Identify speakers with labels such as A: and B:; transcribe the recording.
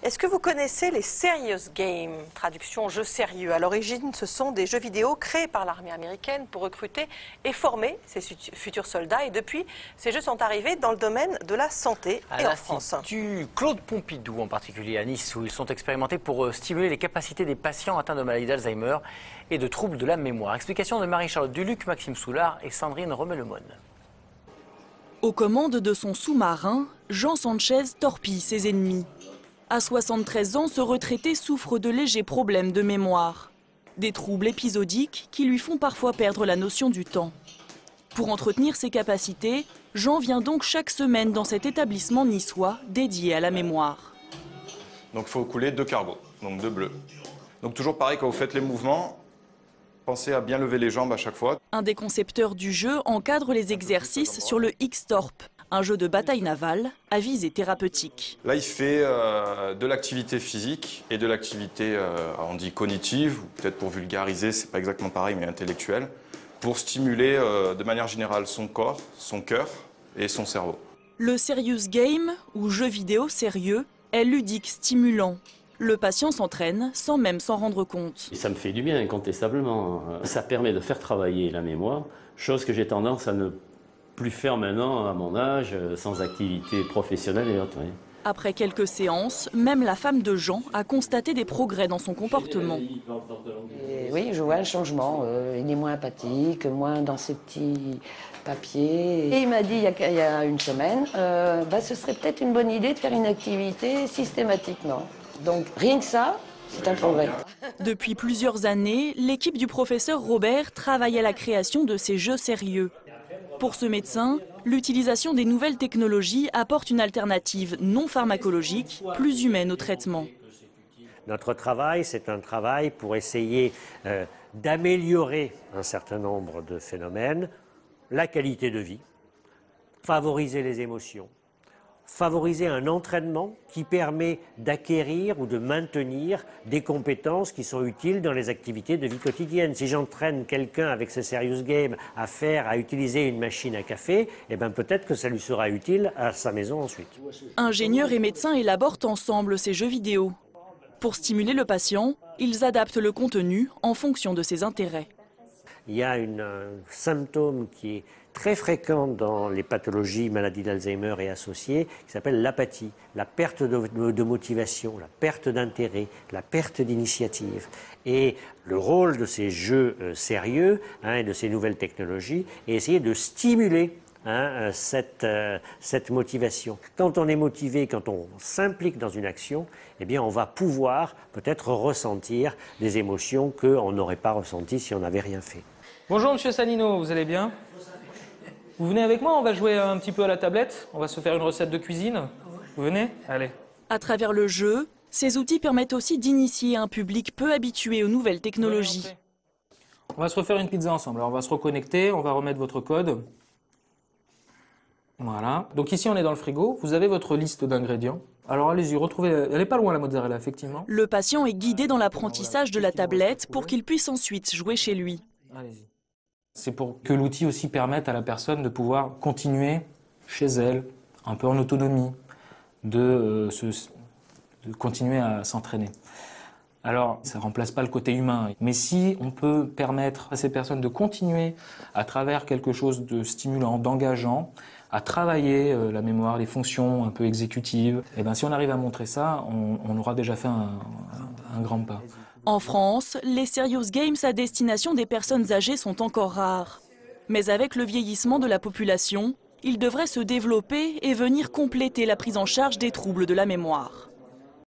A: Est-ce que vous connaissez les Serious Games, traduction jeux sérieux? À l'origine, ce sont des jeux vidéo créés par l'armée américaine pour recruter et former ses futurs soldats. Et depuis, ces jeux sont arrivés dans le domaine de la santé et en France.
B: L'Institut Claude Pompidou, en particulier à Nice, où ils sont expérimentés pour stimuler les capacités des patients atteints de maladie d'Alzheimer et de troubles de la mémoire. Explication de Marie-Charlotte Duluc, Maxime Soulard et Sandrine Remelemone.
C: Aux commandes de son sous-marin, Jean Sanchez torpille ses ennemis. À 73 ans, ce retraité souffre de légers problèmes de mémoire. Des troubles épisodiques qui lui font parfois perdre la notion du temps. Pour entretenir ses capacités, Jean vient donc chaque semaine dans cet établissement niçois dédié à la mémoire.
D: Donc il faut couler 2 cargos, donc 2 bleus. Donc toujours pareil, quand vous faites les mouvements, pensez à bien lever les jambes à chaque fois.
C: Un des concepteurs du jeu encadre les exercices sur le X-Torp, un jeu de bataille navale à visée thérapeutique.
D: Là, il fait de l'activité physique et de l'activité, on dit cognitive, ou peut-être pour vulgariser, c'est pas exactement pareil, mais intellectuelle, pour stimuler de manière générale son corps, son cœur et son cerveau.
C: Le Serious Game, ou jeu vidéo sérieux, est ludique, stimulant. Le patient s'entraîne sans même s'en rendre compte.
E: Ça me fait du bien, incontestablement. Ça permet de faire travailler la mémoire, chose que j'ai tendance à ne plus faire maintenant à mon âge, sans activité professionnelle et autres. Oui.
C: Après quelques séances, même la femme de Jean a constaté des progrès dans son comportement.
F: Oui, je vois un changement. Il est moins apathique, moins dans ses petits papiers. Et il m'a dit il y a une semaine, ce serait peut-être une bonne idée de faire une activité systématiquement. Donc rien que ça, c'est un progrès.
C: Depuis plusieurs années, l'équipe du professeur Robert travaille à la création de ces jeux sérieux. Pour ce médecin, l'utilisation des nouvelles technologies apporte une alternative non pharmacologique, plus humaine au traitement.
G: Notre travail, c'est un travail pour essayer d'améliorer un certain nombre de phénomènes, la qualité de vie, favoriser les émotions, favoriser un entraînement qui permet d'acquérir ou de maintenir des compétences qui sont utiles dans les activités de vie quotidienne. Si j'entraîne quelqu'un avec ce Serious Game à utiliser une machine à café, eh bien peut-être que ça lui sera utile à sa maison ensuite.
C: Ingénieurs et médecins élaborent ensemble ces jeux vidéo. Pour stimuler le patient, ils adaptent le contenu en fonction de ses intérêts.
G: Il y a un symptôme qui est très fréquent dans les pathologies, maladies d'Alzheimer et associées, qui s'appelle l'apathie, la perte de motivation, la perte d'intérêt, la perte d'initiative. Et le rôle de ces jeux sérieux et de ces nouvelles technologies est essayer de stimuler cette motivation. Quand on est motivé, quand on s'implique dans une action, eh bien on va pouvoir peut-être ressentir des émotions qu'on n'aurait pas ressenties si on n'avait rien fait.
H: Bonjour Monsieur Sanino, vous allez bien? Vous venez avec moi, on va jouer un petit peu à la tablette, on va se faire une recette de cuisine. Vous venez? Allez.
C: À travers le jeu, ces outils permettent aussi d'initier un public peu habitué aux nouvelles technologies.
H: On va se refaire une pizza ensemble. Alors on va se reconnecter, on va remettre votre code. Voilà. Donc ici on est dans le frigo, vous avez votre liste d'ingrédients. Alors allez-y, retrouvez, elle n'est pas loin la mozzarella effectivement.
C: Le patient est guidé dans l'apprentissage de la tablette pour qu'il puisse ensuite jouer chez lui.
H: Allez-y. C'est pour que l'outil aussi permette à la personne de pouvoir continuer chez elle, un peu en autonomie, de continuer à s'entraîner. Alors, ça ne remplace pas le côté humain, mais si on peut permettre à ces personnes de continuer à travers quelque chose de stimulant, d'engageant, à travailler la mémoire, les fonctions un peu exécutives, et bien si on arrive à montrer ça, on aura déjà fait un grand pas.
C: En France, les Serious Games à destination des personnes âgées sont encore rares. Mais avec le vieillissement de la population, ils devraient se développer et venir compléter la prise en charge des troubles de la mémoire.